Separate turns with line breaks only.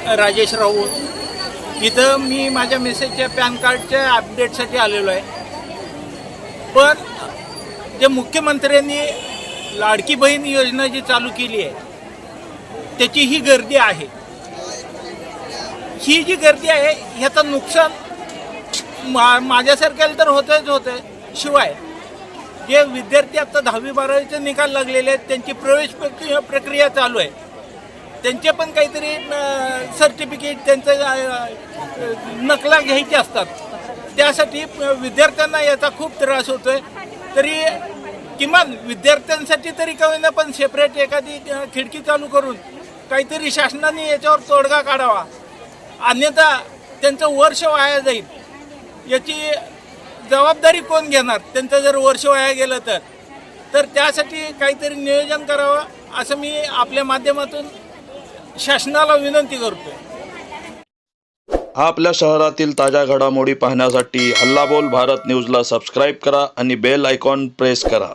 राजेश राऊत. इथं मी माझ्या मेसेजच्या पॅन कार्डच्या अपडेटसाठी आलेलो आहे. पण जे मुख्यमंत्र्यांनी लाडकी बहीण योजना जी चालू केली आहे त्याची ही गर्दी आहे. ही जी गर्दी आहे ह्याचं नुकसान माझ्यासारख्याला तर होतं. शिवाय जे विद्यार्थी आता 10वी-12वीचे निकाल लागलेले आहेत त्यांची प्रवेश प्रक्रिया चालू आहे. त्यांचे पण काहीतरी सर्टिफिकेट त्यांचं नकला घ्यायचे असतात. त्यासाठी विद्यार्थ्यांना याचा खूप त्रास होतो आहे. तरी किमान विद्यार्थ्यांसाठी तरी का होईना पण सेपरेट एखादी खिडकी चालू करून काहीतरी शासनाने याच्यावर तोडगा काढावा. अन्यथा त्यांचं वर्ष वाया जाईल. याची जबाबदारी कोण घेणार? त्यांचं जर वर्ष वाया गेलं तर त्यासाठी काहीतरी नियोजन करावं असं मी आपल्या माध्यमातून शासनाला विनंती करतो.
आपल्या शहरातील ताज्या घडामोडी पाहण्यासाठी हल्लाबोल भारत न्यूजला सबस्क्राईब करा आणि बेल आयकॉन प्रेस करा.